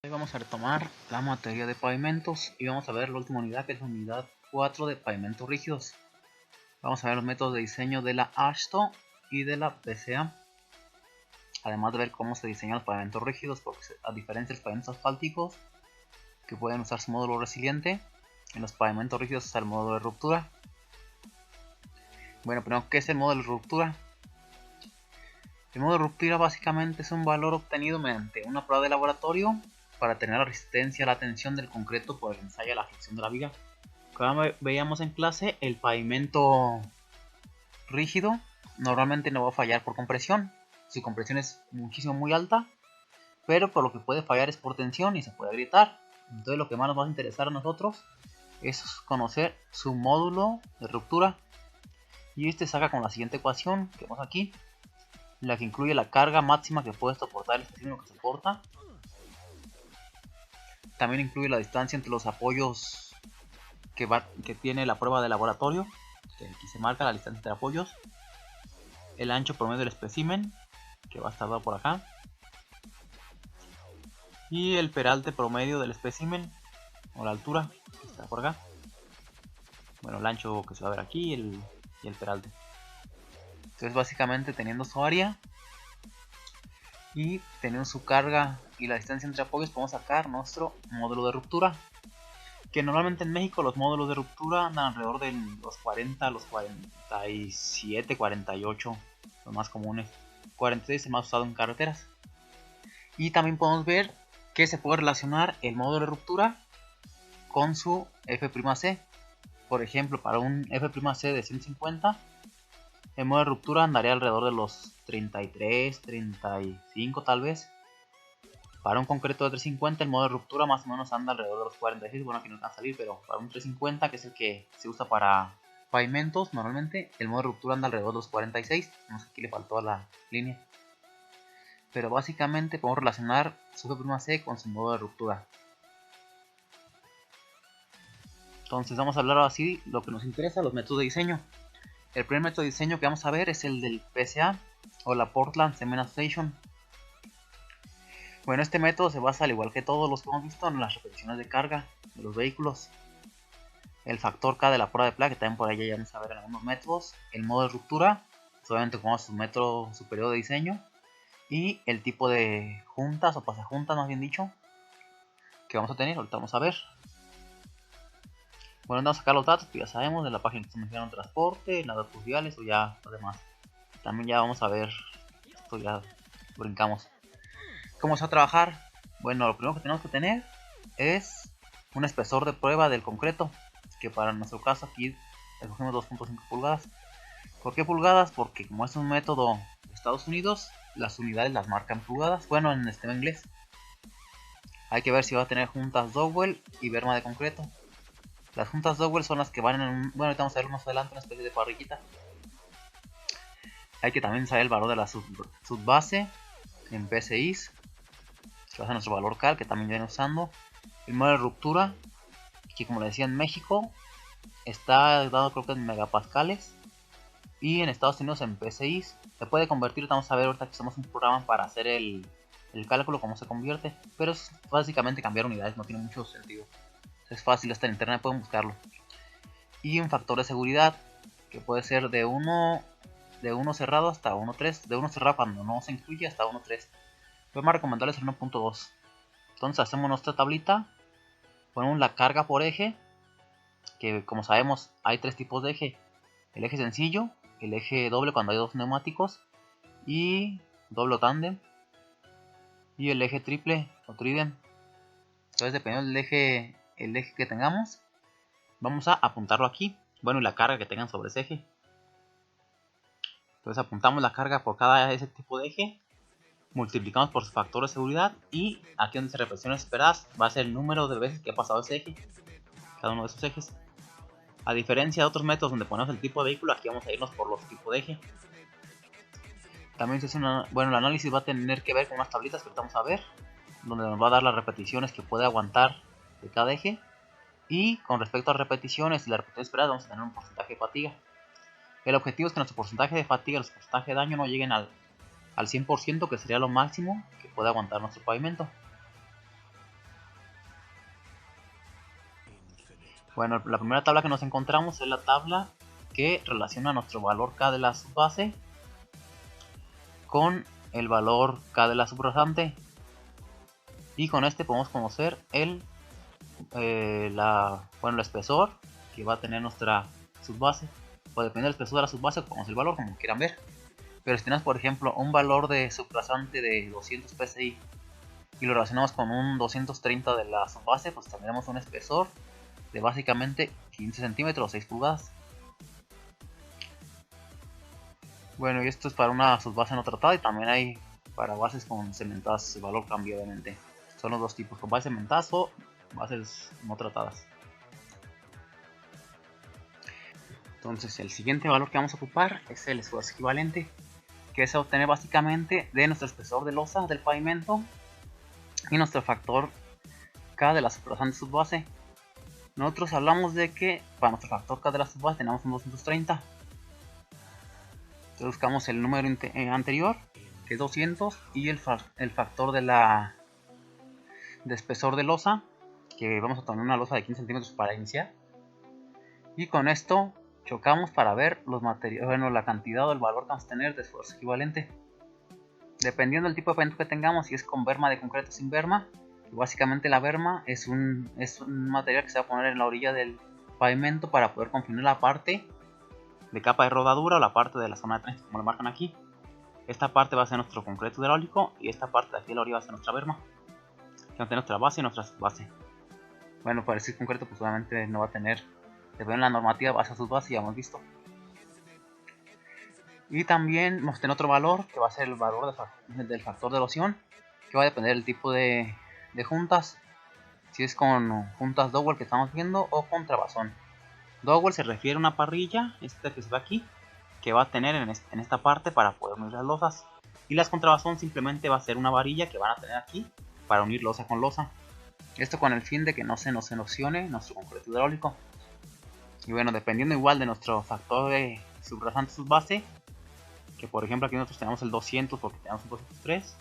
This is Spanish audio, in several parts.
Hoy vamos a retomar la materia de pavimentos y vamos a ver la última unidad, que es la unidad 4 de pavimentos rígidos. Vamos a ver los métodos de diseño de la AASHTO y de la PCA, además de ver cómo se diseñan los pavimentos rígidos, porque a diferencia de los pavimentos asfálticos, que pueden usar su módulo resiliente, en los pavimentos rígidos está el módulo de ruptura. Bueno, primero, ¿qué es el módulo de ruptura? El módulo de ruptura básicamente es un valor obtenido mediante una prueba de laboratorio para tener la resistencia a la tensión del concreto por el ensayo a la fricción de la viga. Como veíamos en clase, el pavimento rígido normalmente no va a fallar por compresión. Su compresión es muchísimo muy alta, pero por lo que puede fallar es por tensión y se puede agrietar. Entonces lo que más nos va a interesar a nosotros es conocer su módulo de ruptura, y este saca con la siguiente ecuación que vemos aquí, la que incluye la carga máxima que puede soportar el espécimen que soporta. También incluye la distancia entre los apoyos que tiene la prueba de laboratorio, que aquí se marca la distancia entre apoyos, el ancho promedio del espécimen, que va a estar dado por acá, y el peralte promedio del espécimen, o la altura, que está por acá. Bueno, el ancho que se va a ver aquí y el peralte. Entonces básicamente, teniendo su área y teniendo su carga y la distancia entre apoyos, podemos sacar nuestro módulo de ruptura, que normalmente en México los módulos de ruptura andan alrededor de los 40, los 47, 48, los más comunes. 46 es el más usado en carreteras. Y también podemos ver que se puede relacionar el módulo de ruptura con su F'C. Por ejemplo, para un F'C de 150, el módulo de ruptura andaría alrededor de los 33, 35 tal vez. Para un concreto de 350, el módulo de ruptura más o menos anda alrededor de los 46. Bueno, aquí no va a salir, pero para un 350, que es el que se usa para pavimentos, normalmente el módulo de ruptura anda alrededor de los 46. No sé, aquí le faltó a la línea. Pero básicamente podemos relacionar su F'C con su módulo de ruptura. Entonces vamos a hablar así lo que nos interesa, los métodos de diseño. El primer método de diseño que vamos a ver es el del PCA, o la Portland Cement Association. Bueno, este método se basa, al igual que todos los que hemos visto, en las repeticiones de carga de los vehículos, el factor K de la prueba de placa, que también por ahí ya vamos a ver en algunos métodos, el modo de ruptura, obviamente como su método superior de diseño, y el tipo de juntas o pasajuntas, más bien dicho, que vamos a tener. Ahorita vamos a ver. Bueno, vamos a sacar los datos que ya sabemos de la página que se menciona en transporte, en las datos viales o ya los demás. También ya vamos a ver, esto ya brincamos. ¿Cómo se va a trabajar? Bueno, lo primero que tenemos que tener es un espesor de prueba del concreto, que para nuestro caso aquí escogimos 2.5 pulgadas. ¿Por qué pulgadas? Porque como es un método de Estados Unidos, las unidades las marcan pulgadas. Bueno, en este inglés. Hay que ver si va a tener juntas Dowell y berma de concreto. Las juntas Dowell son las que van en un... Bueno, ahorita vamos a ver más adelante, una especie de parrillita. Hay que también saber el valor de la subbase en PSIs, que va a ser nuestro valor cal, que también viene usando. El modo de ruptura, que como le decía, en México está dado creo que en megapascales, y en Estados Unidos en PSIs. Se puede convertir, vamos a ver ahorita que usamos un programa para hacer el cálculo, cómo se convierte, pero es básicamente cambiar unidades, no tiene mucho sentido. Es fácil, hasta en internet pueden buscarlo. Y un factor de seguridad, que puede ser de 1 cerrado hasta 1.3, de 1 cerrado cuando no se incluye hasta 1.3. Lo más recomendable es el 1.2. Entonces hacemos nuestra tablita, ponemos la carga por eje, que como sabemos hay tres tipos de eje: el eje sencillo, el eje doble cuando hay dos neumáticos, y doble o tándem, y el eje triple o tridem. Entonces, dependiendo del eje, el eje que tengamos, vamos a apuntarlo aquí. Bueno, y la carga que tengan sobre ese eje. Entonces apuntamos la carga por cada ese tipo de eje, multiplicamos por su factor de seguridad, y aquí donde se repeticiones esperadas va a ser el número de veces que ha pasado ese eje, cada uno de esos ejes. A diferencia de otros métodos donde ponemos el tipo de vehículo, aquí vamos a irnos por los tipos de eje. También se hace bueno, el análisis va a tener que ver con unas tablitas que vamos a ver, donde nos va a dar las repeticiones que puede aguantar de cada eje. Y con respecto a repeticiones y la repetición esperada, vamos a tener un porcentaje de fatiga. El objetivo es que nuestro porcentaje de fatiga y nuestro porcentaje de daño no lleguen al 100%, que sería lo máximo que puede aguantar nuestro pavimento. Bueno, la primera tabla que nos encontramos es la tabla que relaciona nuestro valor K de la subbase con el valor K de la subrasante, y con este podemos conocer el espesor que va a tener nuestra subbase. Pues depende del espesor de la subbase, podemos el valor como quieran ver. Pero si tenemos, por ejemplo, un valor de subrasante de 200 psi y lo relacionamos con un 230 de la subbase, pues tendremos un espesor de básicamente 15 centímetros o 6 pulgadas. Bueno, y esto es para una subbase no tratada, y también hay para bases con cementadas. El valor cambia obviamente. Son los dos tipos, con bases cementadas o bases no tratadas. Entonces el siguiente valor que vamos a ocupar es el esfuerzo equivalente, que es obtener básicamente de nuestro espesor de losa del pavimento y nuestro factor K de la subrasante subbase. Nosotros hablamos de que para nuestro factor K de la subbase tenemos un 230. Entonces buscamos el número anterior, que es 200, y el factor de espesor de losa, que vamos a tomar una losa de 15 centímetros para iniciar. Y con esto chocamos para ver los materiales, bueno, la cantidad o el valor que vamos a tener de esfuerzo equivalente. Dependiendo del tipo de pavimento que tengamos, si es con berma de concreto o sin berma. Básicamente la berma es un material que se va a poner en la orilla del pavimento para poder confinar la parte de capa de rodadura o la parte de la zona de tránsito, como lo marcan aquí. Esta parte va a ser nuestro concreto hidráulico y esta parte de aquí de la orilla va a ser nuestra berma, que va a tener nuestra base y nuestra subbase. Bueno, para decir concreto, pues obviamente no va a tener, depende de la normativa, base a subbase, ya hemos visto. Y también vamos a tener otro valor, que va a ser el valor del factor de erosión, que va a depender del tipo de juntas, si es con juntas dowel que estamos viendo o con trabazón. Dowel se refiere a una parrilla, esta que se ve aquí, que va a tener en esta parte para poder unir las losas. Y las con trabazón simplemente va a ser una varilla que van a tener aquí para unir losa con losa. Esto con el fin de que no se nos erosione nuestro concreto hidráulico. Y bueno, dependiendo igual de nuestro factor de subrasante subbase, que por ejemplo aquí nosotros tenemos el 200 porque tenemos un 203,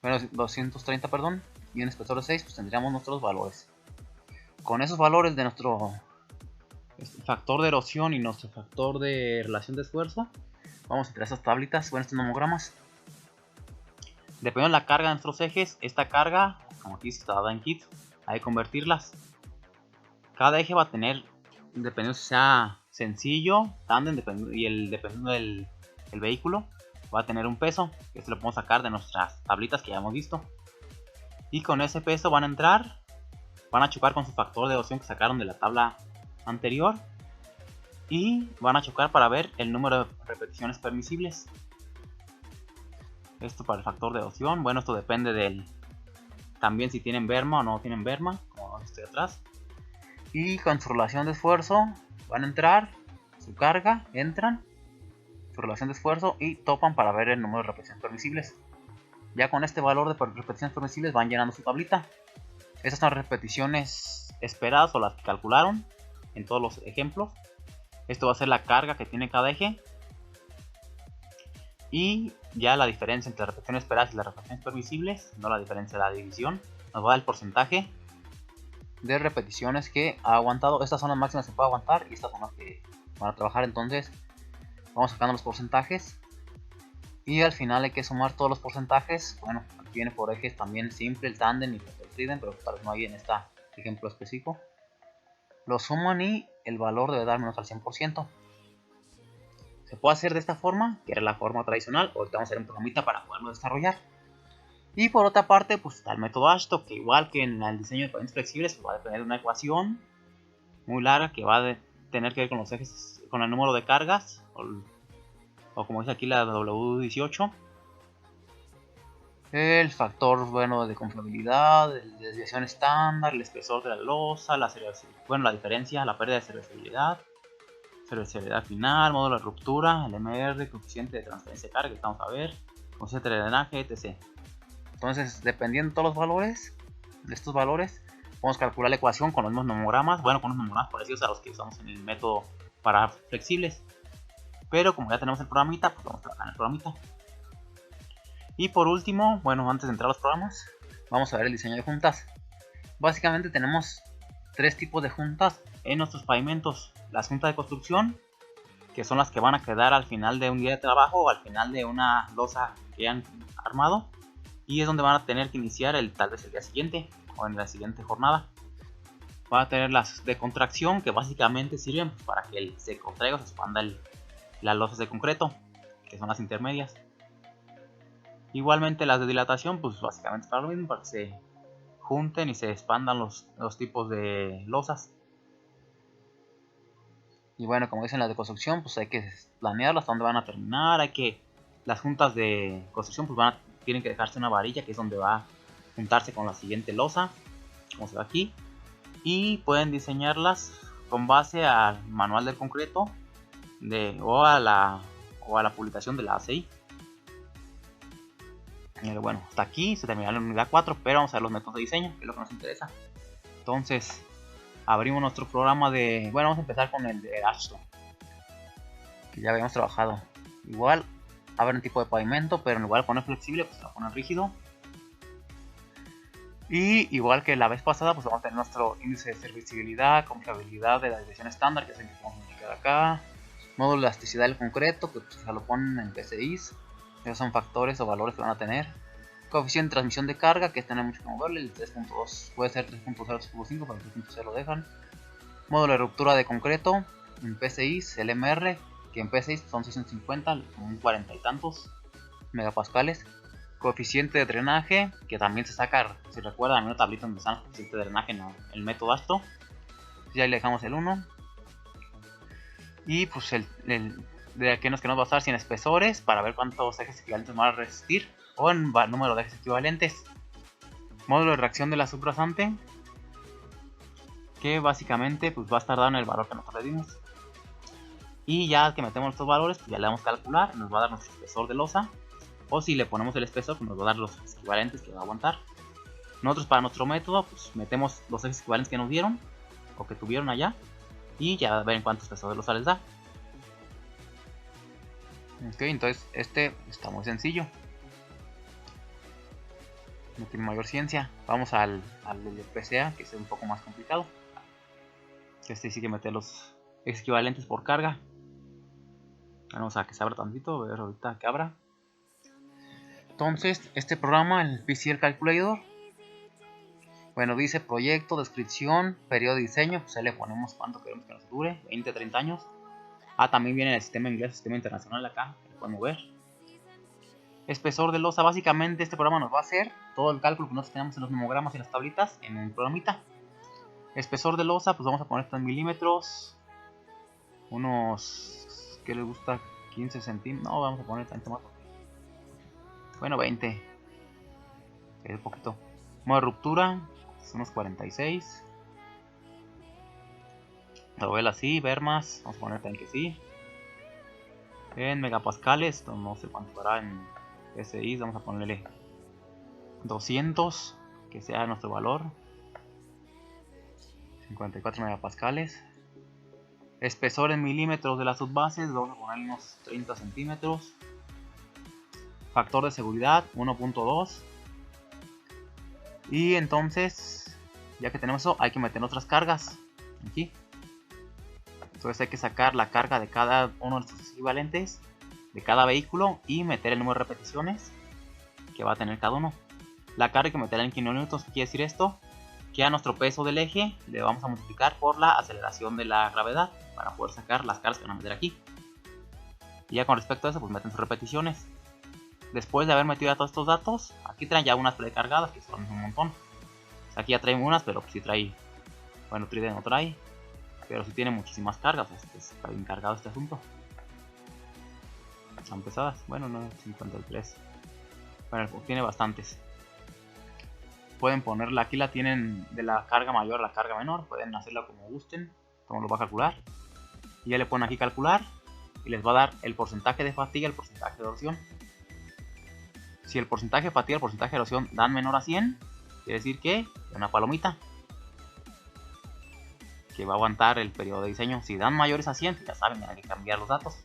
bueno, 230 perdón, y un espesor de 6, pues tendríamos nuestros valores. Con esos valores de nuestro factor de erosión y nuestro factor de relación de esfuerzo, vamos a crear estas tablitas, bueno, estos nomogramas. Dependiendo de la carga de nuestros ejes, esta carga, como aquí está dada en kit, hay que convertirlas. Cada eje va a tener, dependiendo si sea sencillo, tándem, dependiendo del vehículo, va a tener un peso, que esto lo podemos sacar de nuestras tablitas que ya hemos visto. Y con ese peso van a entrar, van a chocar con su factor de erosión que sacaron de la tabla anterior, y van a chocar para ver el número de repeticiones permisibles. Esto para el factor de erosión, bueno, esto depende del también si tienen berma o no tienen berma, como estoy atrás. Y con su relación de esfuerzo van a entrar, su carga, entran, su relación de esfuerzo y topan para ver el número de repeticiones permisibles. Ya con este valor de repeticiones permisibles van llenando su tablita. Estas son repeticiones esperadas o las que calcularon en todos los ejemplos. Esto va a ser la carga que tiene cada eje. Y ya la diferencia entre las repeticiones esperadas y las repeticiones permisibles, no la diferencia, la división, nos va a dar el porcentaje de repeticiones que ha aguantado. Estas son las máximas que puede aguantar y estas son las que van a trabajar. Entonces vamos sacando los porcentajes y al final hay que sumar todos los porcentajes. Bueno, aquí viene por ejes también simple, el tándem y el trident, pero tal vez no hay en este ejemplo específico. Lo suman y el valor debe dar menos al 100%. Se puede hacer de esta forma, que era la forma tradicional. Ahorita vamos a hacer un programita para poderlo desarrollar. Y por otra parte, pues está el método Ashton, que igual que en el diseño de pavimentos flexibles, pues va a depender de una ecuación muy larga que va a tener que ver con los ejes, con el número de cargas, o como dice aquí la W18, el factor bueno de confiabilidad, de desviación estándar, el espesor de la losa, la diferencia, la pérdida de servicialidad final, módulo de ruptura, el MR, coeficiente de transferencia de carga que estamos a ver, coeficiente de drenaje, etc. Entonces, dependiendo de todos los valores, de estos valores, podemos calcular la ecuación con los mismos nomogramas, bueno, con unos nomogramas parecidos a los que usamos en el método para flexibles. Pero como ya tenemos el programita, pues vamos a trabajar en el programita. Y por último, bueno, antes de entrar a los programas, vamos a ver el diseño de juntas. Básicamente tenemos tres tipos de juntas en nuestros pavimentos. Las juntas de construcción, que son las que van a quedar al final de un día de trabajo o al final de una losa que han armado, y es donde van a tener que iniciar tal vez el día siguiente o en la siguiente jornada. Van a tener las de contracción, que básicamente sirven para que se contraiga o se expanda las losas de concreto, que son las intermedias. Igualmente las de dilatación, pues básicamente para lo mismo, para que se junten y se expandan los tipos de losas. Y bueno, como dicen las de construcción, pues hay que planearlas hasta dónde van a terminar. Las juntas de construcción pues tienen que dejarse una varilla, que es donde va a juntarse con la siguiente losa, como se ve aquí. Y pueden diseñarlas con base al manual del concreto o a la publicación de la ACI. Bueno, hasta aquí se terminó la unidad 4, pero vamos a ver los métodos de diseño, que es lo que nos interesa. Entonces, abrimos nuestro programa de... Bueno, vamos a empezar con el de Ashton, que ya habíamos trabajado. Igual, abre un tipo de pavimento, pero en lugar de poner flexible, pues lo poner rígido. Y igual que la vez pasada, pues vamos a tener nuestro índice de serviciabilidad, confiabilidad de la dirección estándar, que es el que vamos a indicar acá. Módulo de elasticidad del concreto, que pues se lo ponen en PCIs. Esos son factores o valores que van a tener. Coeficiente de transmisión de carga, que tiene mucho que moverle, el 3.2 puede ser 3.0, 3.5, pero el 3.0 lo dejan. Módulo de ruptura de concreto, en PCIs, el MR, que en PCIs son 650, un 40 y tantos megapascales. Coeficiente de drenaje, que también se saca, si recuerdan, en una tablita donde están los coeficientes de drenaje en el método ASTO. Ya le dejamos el 1. Y pues de aquí nos queremos basar sin espesores para ver cuántos ejes equivalentes van a resistir, o en número de ejes equivalentes. Módulo de reacción de la subrasante, que básicamente pues va a estar dado en el valor que nosotros le dimos. Y ya que metemos estos valores, pues ya le damos calcular, nos va a dar nuestro espesor de losa. O si le ponemos el espesor, pues nos va a dar los equivalentes que va a aguantar. Nosotros para nuestro método, pues metemos los ejes equivalentes que nos dieron o que tuvieron allá, y ya ven cuánto espesor de losa les da. Ok, entonces este está muy sencillo, no tiene mayor ciencia. Vamos al de PCA, que es un poco más complicado. Este sí que meter los equivalentes por carga. Vamos a que se abra tantito, a ver ahorita que abra. Entonces, este programa, el PCL Calculator, bueno, dice proyecto, descripción, periodo de diseño, pues ahí le ponemos cuánto queremos que nos dure, 20, 30 años. También viene el sistema inglés, el sistema internacional acá, lo podemos ver. Espesor de losa, básicamente este programa nos va a hacer todo el cálculo que nosotros tenemos en los nomogramas y las tablitas en un programita. Espesor de losa, pues vamos a poner 3 milímetros, unos, ¿qué les gusta? 15 centímetros, no, vamos a poner tanto más. Bueno, 20, es un poquito. Modo de ruptura, unos 46. Lo voy así, ver más, vamos a poner también que sí. En megapascales, no sé cuánto hará en PSI, vamos a ponerle 200, que sea nuestro valor. 54 megapascales. Espesor en milímetros de las subbases, vamos a ponerle unos 30 centímetros. Factor de seguridad 1.2. Y entonces, ya que tenemos eso, hay que meter otras cargas aquí. Entonces hay que sacar la carga de cada uno de estos equivalentes de cada vehículo y meter el número de repeticiones que va a tener cada uno. La carga hay que meterla en kilonewtons. ¿Qué quiere decir esto? Que a nuestro peso del eje le vamos a multiplicar por la aceleración de la gravedad para poder sacar las cargas que van a meter aquí. Y ya con respecto a eso, pues meten sus repeticiones. Después de haber metido ya todos estos datos, aquí traen ya unas precargadas que son un montón. O sea, aquí ya traen unas, pero si trae, bueno, Tride no trae, pero si tiene muchísimas cargas. Está bien cargado este asunto. Son pesadas, bueno, no, 53. Bueno, tiene bastantes. Pueden ponerla, aquí la tienen de la carga mayor a la carga menor, pueden hacerla como gusten, como lo va a calcular. Y ya le ponen aquí calcular y les va a dar el porcentaje de fatiga y el porcentaje de erosión. Si el porcentaje de fatiga y el porcentaje de erosión dan menor a 100, quiere decir que es una palomita que va a aguantar el periodo de diseño. Si dan mayores a 100, ya saben, hay que cambiar los datos.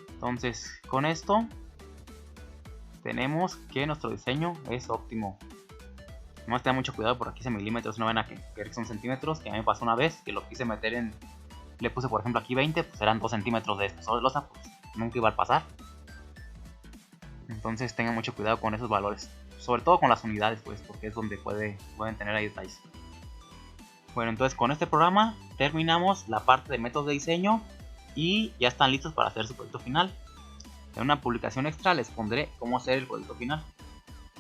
Entonces, con esto tenemos que nuestro diseño es óptimo. No tengan mucho cuidado, por aquí son milímetros, no ven a que son centímetros, que a mí me pasó una vez que lo quise meter en... Le puse por ejemplo aquí 20, pues eran 2 centímetros de espesor de losa, pues nunca iba a pasar. Entonces tengan mucho cuidado con esos valores, sobre todo con las unidades, pues, porque es donde pueden tener ahí detalles. Bueno, entonces con este programa terminamos la parte de métodos de diseño y ya están listos para hacer su proyecto final. En una publicación extra les pondré cómo hacer el proyecto final.